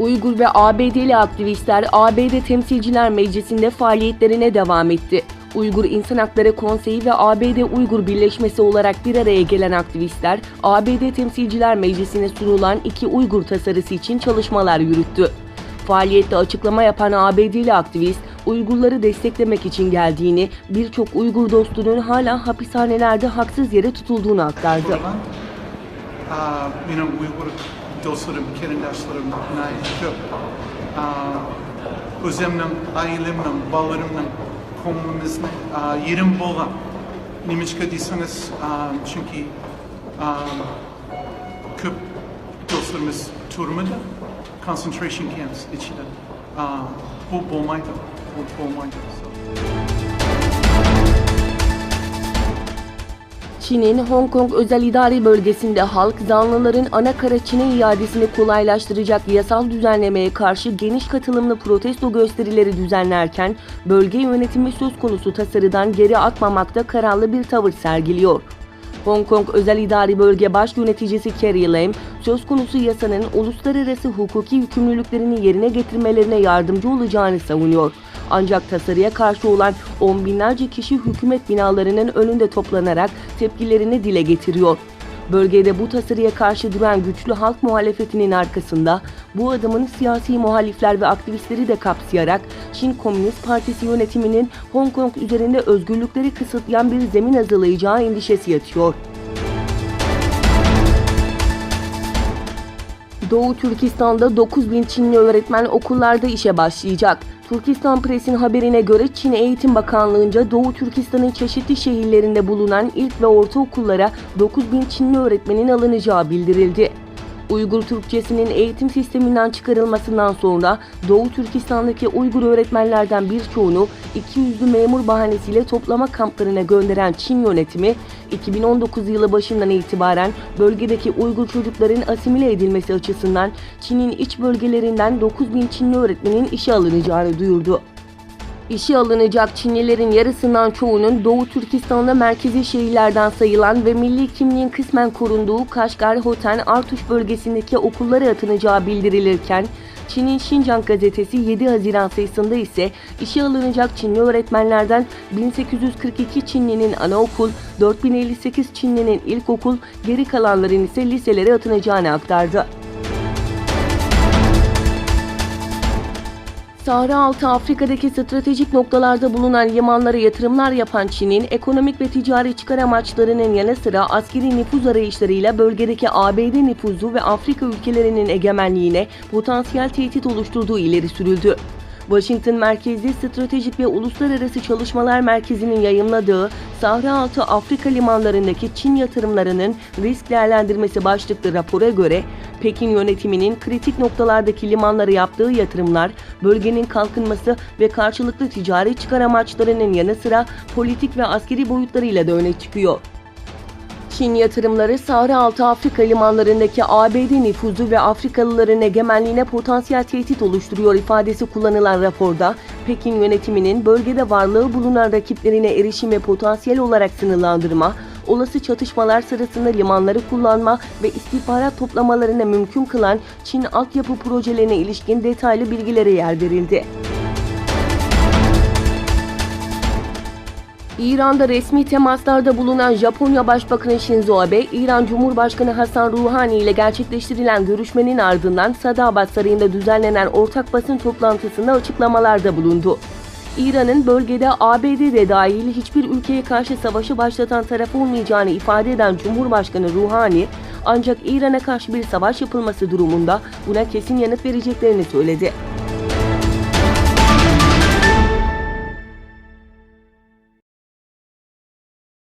Uygur ve ABD'li aktivistler ABD Temsilciler Meclisi'nde faaliyetlerine devam etti. Uygur İnsan Hakları Konseyi ve ABD Uygur Birleşmesi olarak bir araya gelen aktivistler, ABD Temsilciler Meclisi'ne sunulan 2 Uygur tasarısı için çalışmalar yürüttü. Faaliyette açıklama yapan ABD'li aktivist, Uygurları desteklemek için geldiğini, birçok Uygur dostunun hala hapishanelerde haksız yere tutulduğunu aktardı. Uygur dostlarım, kerendaşlarım, özümün, ailemden, ballarımdan, komumuzdan yerim bolan. Nimişka değilseniz çünkü köp dostlarımız turmada, concentration camps içinde. Bu bulmaydı. Çin'in Hong Kong özel idari bölgesinde halk, zanlıların ana kara Çin'e iadesini kolaylaştıracak yasal düzenlemeye karşı geniş katılımlı protesto gösterileri düzenlerken, bölge yönetimi söz konusu tasarıdan geri atmamakta kararlı bir tavır sergiliyor. Hong Kong Özel İdari Bölge Baş Yöneticisi Carrie Lam, söz konusu yasanın uluslararası hukuki yükümlülüklerini yerine getirmelerine yardımcı olacağını savunuyor. Ancak tasarıya karşı olan on binlerce kişi hükümet binalarının önünde toplanarak tepkilerini dile getiriyor. Bölgede bu tasarıya karşı duran güçlü halk muhalefetinin arkasında bu adımın siyasi muhalifler ve aktivistleri de kapsayarak Çin Komünist Partisi yönetiminin Hong Kong üzerinde özgürlükleri kısıtlayan bir zemin hazırlayacağı endişesi yatıyor. Doğu Türkistan'da 9.000 Çinli öğretmen okullarda işe başlayacak. Türkistan Press'in haberine göre Çin Eğitim Bakanlığı'nca Doğu Türkistan'ın çeşitli şehirlerinde bulunan ilk ve ortaokullara 9.000 Çinli öğretmenin alınacağı bildirildi. Uygur Türkçesinin eğitim sisteminden çıkarılmasından sonra Doğu Türkistan'daki Uygur öğretmenlerden birçoğunu 200'lü memur bahanesiyle toplama kamplarına gönderen Çin yönetimi, 2019 yılı başından itibaren bölgedeki Uygur çocukların asimile edilmesi açısından Çin'in iç bölgelerinden 9.000 Çinli öğretmenin işe alınacağını duyurdu. İşe alınacak Çinlilerin yarısından çoğunun Doğu Türkistan'da merkezi şehirlerden sayılan ve milli kimliğin kısmen korunduğu Kaşgar, Hoten, Artuş bölgesindeki okullara atınacağı bildirilirken, Çin'in Şincan gazetesi 7 Haziran sayısında ise işe alınacak Çinli öğretmenlerden 1842 Çinlinin anaokul, 4058 Çinlinin ilkokul, geri kalanların ise liselere atınacağını aktardı. Sahra Altı Afrika'daki stratejik noktalarda bulunan limanlara yatırımlar yapan Çin'in ekonomik ve ticari çıkar amaçlarının yanı sıra askeri nüfuz arayışlarıyla bölgedeki ABD nüfuzu ve Afrika ülkelerinin egemenliğine potansiyel tehdit oluşturduğu ileri sürüldü. Washington merkezli Stratejik ve Uluslararası Çalışmalar Merkezi'nin yayımladığı Sahra Altı Afrika limanlarındaki Çin yatırımlarının risk değerlendirmesi başlıklı rapora göre, Pekin yönetiminin kritik noktalardaki limanlara yaptığı yatırımlar, bölgenin kalkınması ve karşılıklı ticari çıkar amaçlarının yanı sıra politik ve askeri boyutlarıyla da öne çıkıyor. Çin yatırımları Sahra Altı Afrika limanlarındaki ABD nüfuzu ve Afrikalıların egemenliğine potansiyel tehdit oluşturuyor ifadesi kullanılan raporda, Pekin yönetiminin bölgede varlığı bulunan rakiplerine erişim ve potansiyel olarak sınırlandırma, olası çatışmalar sırasında limanları kullanma ve istihbarat toplamalarına mümkün kılan Çin altyapı projelerine ilişkin detaylı bilgilere yer verildi. İran'da resmi temaslarda bulunan Japonya Başbakanı Shinzo Abe, İran Cumhurbaşkanı Hasan Ruhani ile gerçekleştirilen görüşmenin ardından Sadabat Sarayı'nda düzenlenen ortak basın toplantısında açıklamalarda bulundu. İran'ın bölgede ABD'de dahil hiçbir ülkeye karşı savaşı başlatan taraf olmayacağını ifade eden Cumhurbaşkanı Ruhani, ancak İran'a karşı bir savaş yapılması durumunda buna kesin yanıt vereceklerini söyledi.